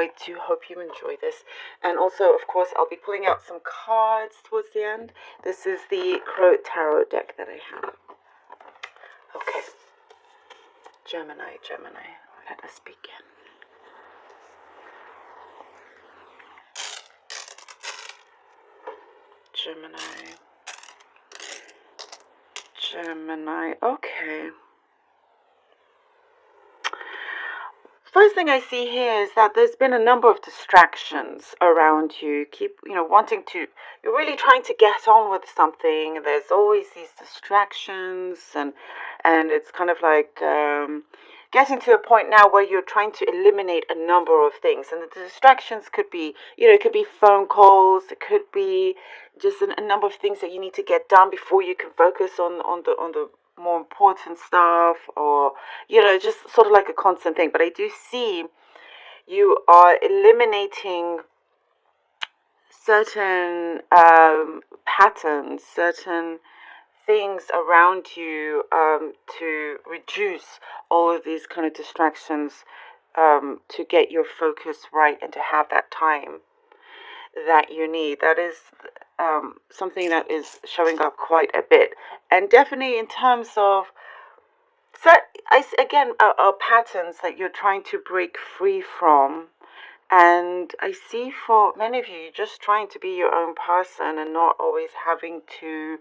I do hope you enjoy this. And also, of course, I'll be pulling out some cards towards the end. This is the 24th-Tarot deck that I have. Okay. Gemini, let us begin. Gemini, okay. First thing I see here is that there's been a number of distractions around you. Keep, you're really trying to get on with something. There's always these distractions, and it's kind of like getting to a point now where you're trying to eliminate a number of things. And the distractions could be, it could be phone calls. It could be just a number of things that you need to get done before you can focus on the more important stuff, or just sort of like a constant thing. But I do see you are eliminating certain patterns, certain things around you, to reduce all of these kind of distractions, to get your focus right and to have that time that you need. That is something that is showing up quite a bit. And definitely in terms of, patterns that you're trying to break free from. And I see for many of you, you're just trying to be your own person and not always having to,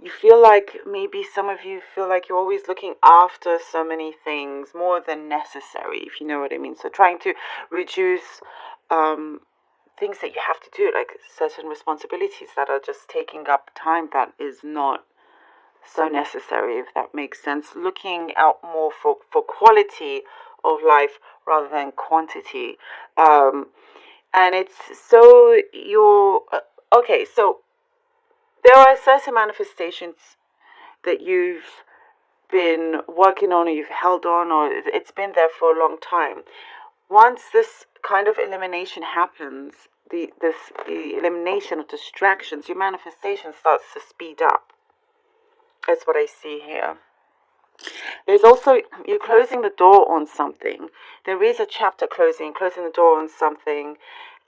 you feel like, maybe some of you feel like you're always looking after so many things, more than necessary, if you know what I mean. So trying to reduce things that you have to do, like certain responsibilities that are just taking up time that is not so necessary, if that makes sense. Looking out more for quality of life rather than quantity. And it's so you're okay. So there are certain manifestations that you've been working on, or you've held on, or it's been there for a long time. Once this kind of elimination happens, the elimination of distractions, your manifestation starts to speed up. That's what I see here. There's also, you're closing the door on something. There is a chapter closing the door on something.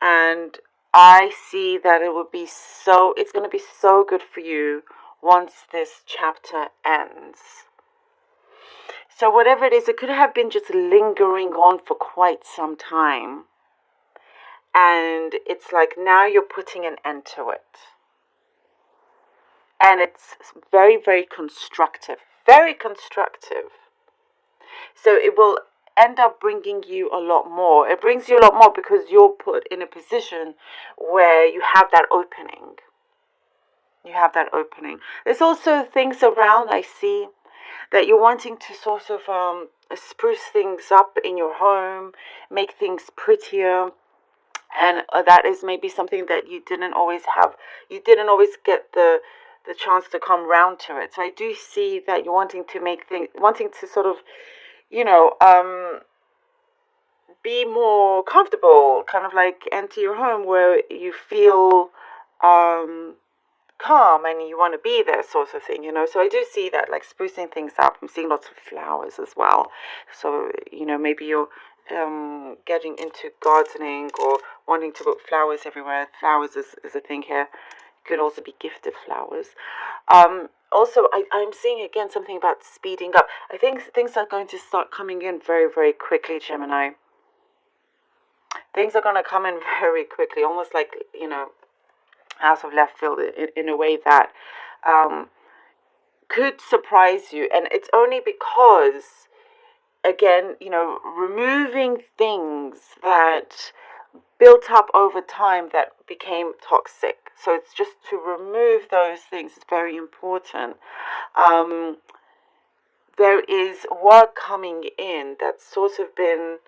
And I see that it's going to be so good for you once this chapter ends. So whatever it is, it could have been just lingering on for quite some time. And it's like now you're putting an end to it. And it's very, very constructive. Very constructive. So it will end up bringing you a lot more. It brings you a lot more because you're put in a position where you have that opening. There's also things around, I see, that you're wanting to sort of spruce things up in your home, make things prettier. And that is maybe something that you didn't always have. You didn't always get the chance to come round to it. So I do see that you're wanting to sort of, be more comfortable, kind of like enter your home where you feel calm and you want to be there, sort of thing, So I do see that, like sprucing things up. I'm seeing lots of flowers as well. So, maybe you're getting into gardening or wanting to put flowers everywhere. Flowers is a thing here. Could also be gifted flowers. Also, I'm seeing again something about speeding up. I think things are going to start coming in very, very quickly, Gemini. Things are going to come in very quickly, almost like, out of left field, in a way that could surprise you. And it's only because, again, removing things that built up over time that became toxic. So it's just to remove those things is very important. There is work coming in that's sort of been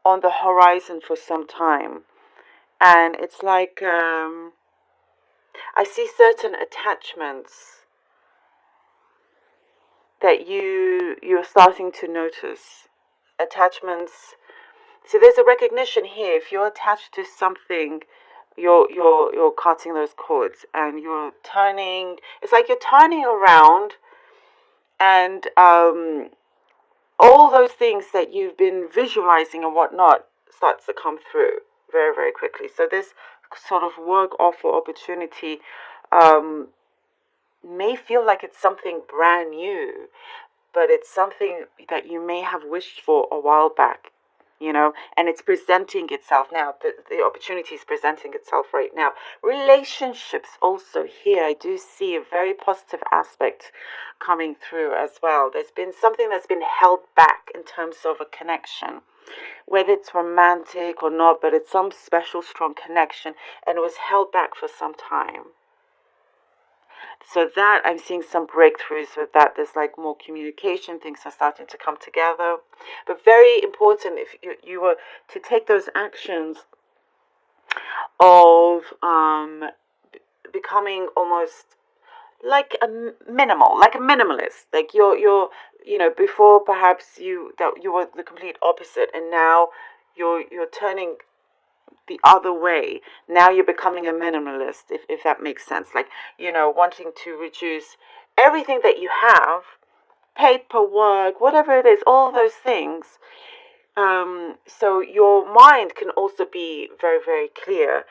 on the horizon for some time. And it's like, I see certain attachments that you're starting to notice. Attachments. So there's a recognition here. If you're attached to something, you're cutting those cords, and you're turning. It's like you're turning around, and all those things that you've been visualizing and whatnot starts to come through very, very quickly. So this sort of work offer opportunity may feel like it's something brand new, but it's something that you may have wished for a while back, and it's presenting itself now. The opportunity is presenting itself right now. Relationships also here, I do see a very positive aspect coming through as well. There's been something that's been held back in terms of a connection, whether it's romantic or not, but it's some special, strong connection, and it was held back for some time. So that I'm seeing some breakthroughs with that. There's like more communication, things are starting to come together. But very important, if you were to take those actions of becoming almost like a minimalist. Like you're before perhaps you were the complete opposite, and now you're turning the other way. Now you're becoming a minimalist, if that makes sense. Like, wanting to reduce everything that you have, paperwork, whatever it is, all those things. So your mind can also be very, very clear,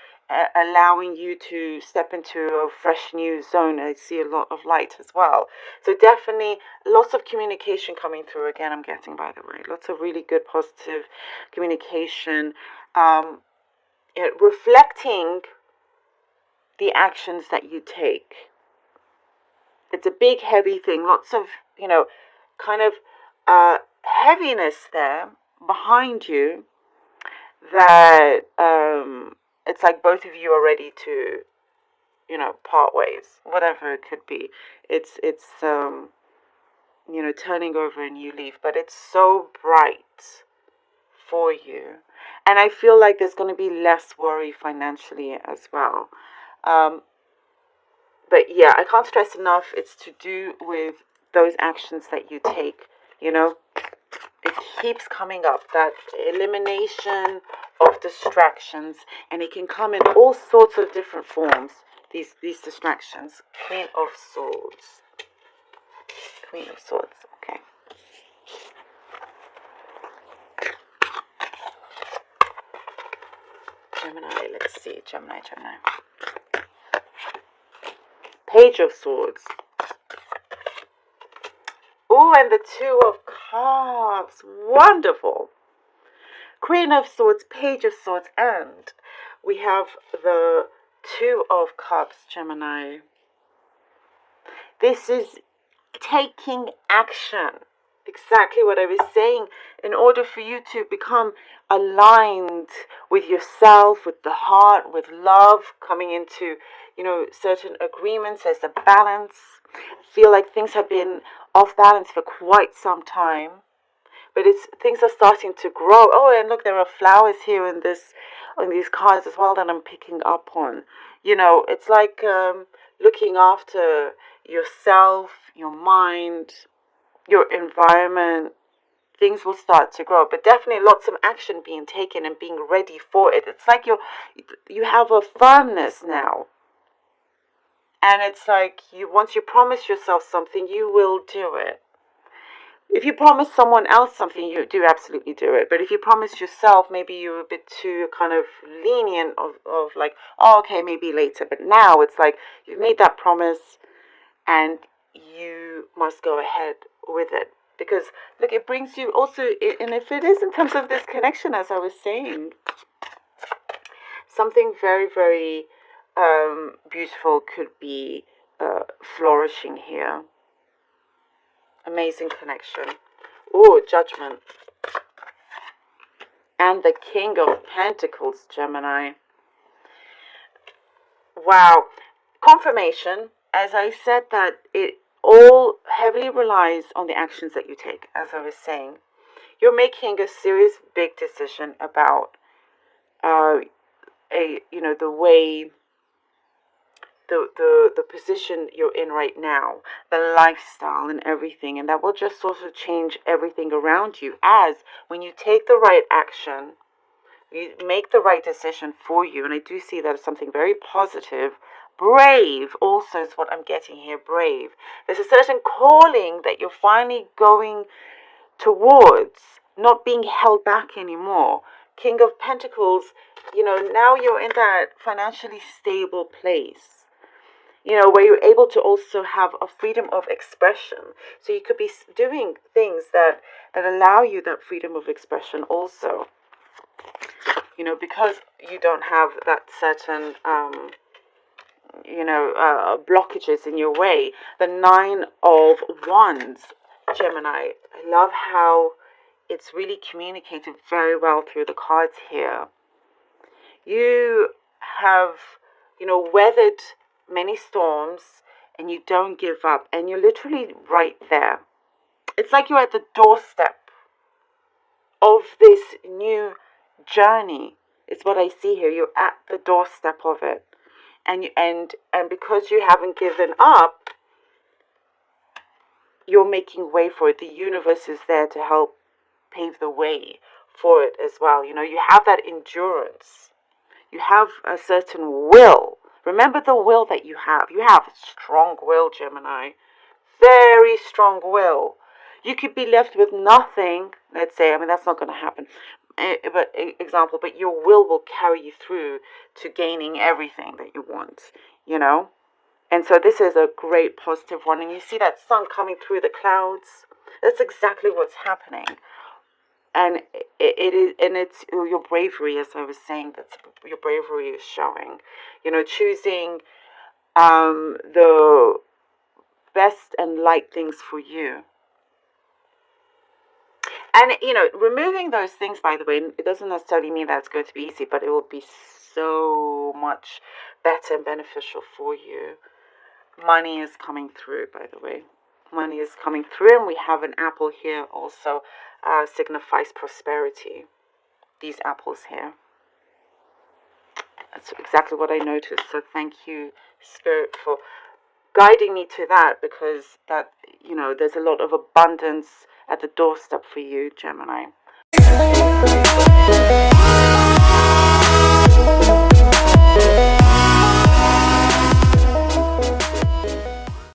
allowing you to step into a fresh new zone. I see a lot of light as well. So definitely lots of communication coming through again, I'm getting, by the way. Lots of really good positive communication. Reflecting the actions that you take. It's a big, heavy thing. Lots of, kind of heaviness there behind you that it's like both of you are ready to, part ways, whatever it could be. It's turning over a new leaf, but it's so bright for you. And I feel like there's going to be less worry financially as well. But yeah, I can't stress enough, it's to do with those actions that you take, It keeps coming up, that elimination of distractions, and it can come in all sorts of different forms, these distractions. Queen of Swords. Queen of Swords, okay. Gemini, let's see, Gemini. Page of Swords. Oh, and the Two of Cups. Wonderful. Queen of Swords, Page of Swords, and we have the Two of Cups, Gemini. This is taking action. Exactly what I was saying. In order for you to become aligned with yourself, with the heart, with love, coming into, certain agreements, there's a balance. Feel like things have been off balance for quite some time, but things are starting to grow. Oh, and look, there are flowers here on these cards as well that I'm picking up on. It's like looking after yourself, your mind, your environment. Things will start to grow, but definitely lots of action being taken and being ready for it. It's like you have a firmness now. And it's like once you promise yourself something, you will do it. If you promise someone else something, you do absolutely do it. But if you promise yourself, maybe you're a bit too kind of lenient of like, oh, okay, maybe later. But now it's like you've made that promise and you must go ahead with it. Because, look, it brings you also, and if it is in terms of this connection, as I was saying, something very, very beautiful could be flourishing here. Amazing connection. Oh, Judgment. And the King of Pentacles, Gemini. Wow. Confirmation. As I said, that it all heavily relies on the actions that you take. As I was saying, you're making a serious big decision about the way, the position you're in right now, the lifestyle and everything, and that will just sort of change everything around you. As when you take the right action, you make the right decision for you, and I do see that as something very positive. Brave also is what I'm getting here. Brave. There's a certain calling that you're finally going towards not being held back anymore. King of Pentacles, now you're in that financially stable place, where you're able to also have a freedom of expression. So you could be doing things that allow you that freedom of expression also, because you don't have that certain, blockages in your way. The Nine of Wands, Gemini. I love how it's really communicated very well through the cards here. You have, weathered many storms, and you don't give up, and you're literally right there. It's like you're at the doorstep of this new journey. It's what I see here. You're at the doorstep of it. And because you haven't given up, you're making way for it. The universe is there to help pave the way for it as well. You have that endurance. You have a certain will. Remember the will that you have. You have strong will, Gemini. Very strong will. You could be left with nothing, let's say. I mean, that's not going to happen. But your will carry you through to gaining everything that you want, And so this is a great positive one. And you see that sun coming through the clouds. That's exactly what's happening. And it's your bravery, as I was saying, that's your bravery is showing. Choosing the best and light things for you. And, removing those things, by the way, it doesn't necessarily mean that it's going to be easy, but it will be so much better and beneficial for you. Money is coming through, by the way. Money is coming through, and we have an apple here also signifies prosperity. These apples here. That's exactly what I noticed. So thank you, Spirit, for guiding me to that, because there's a lot of abundance at the doorstep for you, Gemini.